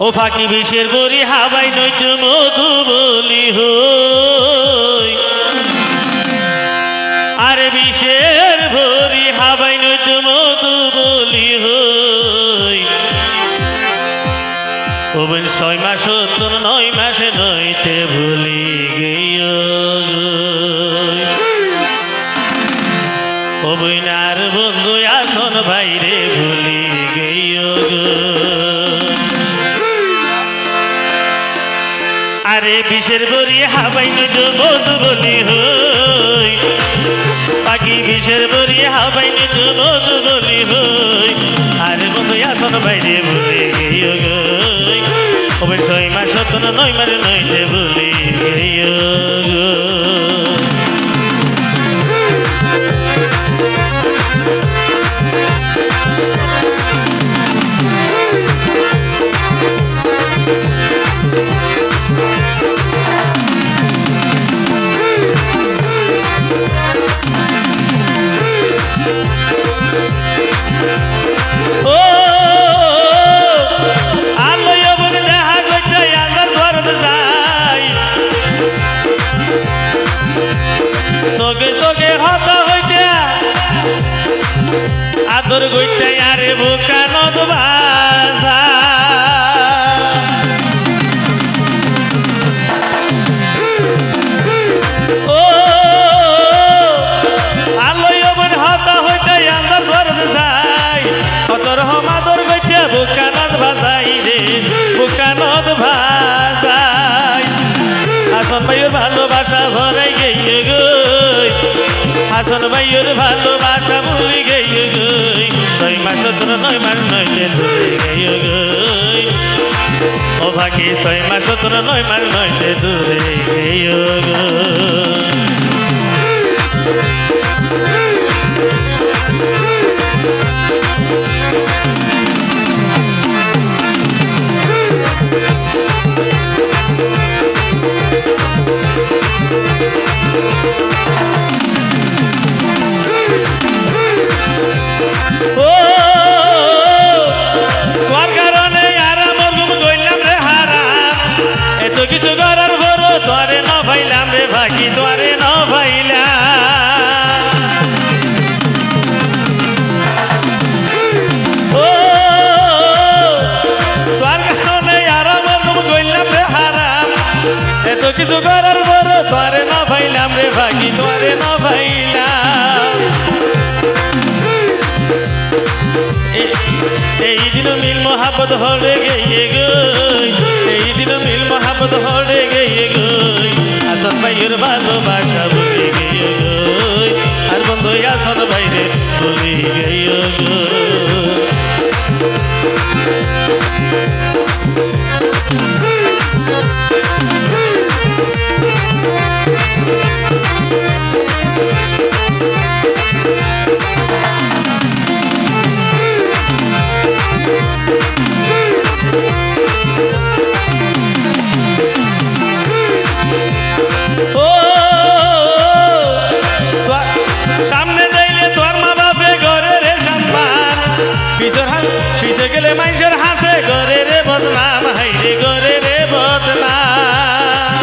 ও ফাঁকি বিষের বড়ি হাবাই নইতে মধু বলি হই আরে বিষের ভরি হাবাই নইতে মধু বলি হই ও বোন 6 মাস 9 মাসে নইতে ভুলি গেও ও বোন আর বন্ধু আসন বাইরে ভুলি গেও আরে বিষের বড়ি হাবাই নইতে মধু বলি হই পাখি বিষের বড়ি হাবাই নইতে মধু বলি হই আরে বন্ধু আসন বাইরে ভুলি গেও গই ও বোন 6 মাস 9 মাসে নইতে ভুলি গেও আদর গইতে আরে বোকা নদ বাজা ও আলোয় মন হতা হইতে আন্দর ঘর যাই কতর হম আদর গইতে বোকা নদ বাজাই রে বোকা নদ বাজাই হাসন ভাইয়ের ভালোবাসা ভরে গিয়ে গই হাসন ভাইয়ের ভালোবাসা ভুলি গিয়ে গই 6 মাস 9 মাস নইতে ভুলি গিয়ে গই ও ভাকি 6 মাস 9 মাস নইতে দূরে গিয়ে গই কিছু করার বড় তোরে ন ভাইলাম রে ভাগি তোরে ন ভাইলাম ও তোর কারণে আর মরলুম গইলাম রে হারাম এত কিছু করার বড় তোরে ন ভাইলাম রে ভাগি তোরে ন ভাইলাম এই দিন মিল মোহাব্বত হলে গিয়ে গই এই দিন মিল মোহাব্বত হলে গিয়ে গই হাসন ভাইয়ের ভালোবাসা ভুলি গিয়ে গই আর বন্ধু হাসন ভাইরে ভুলি গিয়ে পিছে গেলে মানুষের হাসে গরে রে বদনাম হাইরে গরে রে বদনাম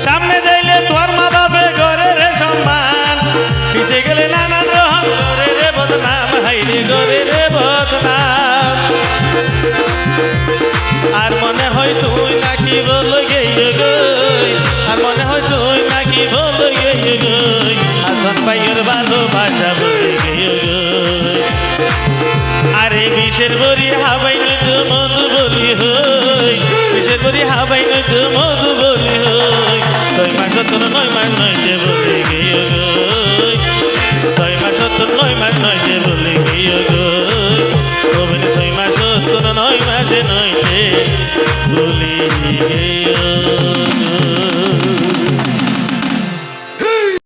সামনে যাইলে তোর মা বাপে গরে রে সম্মান পিছে গেলে নানান রকম গরে রে বদনাম হাইরে গরে রে বদনাম আর মনে হয় তুই নাকি বল গিয়ে গই আর মনে হয় তুই নাকি বল গিয়ে গই হাসন ভাইয়ের ভালোবাসা ভুলি গিয়ে গই আরে বিষের বড়ি হাবাই নইতে মধু বলি হই বিষের বড়ি হাবাই নইতে মধু বলি হই 6 মাস 9 মাস নইতে ভুলি গিয়ে গই 6 মাস 9 মাস নইতে ভুলি গিয়ে গই 6 মাস 9 মাসে নইতে ভুলি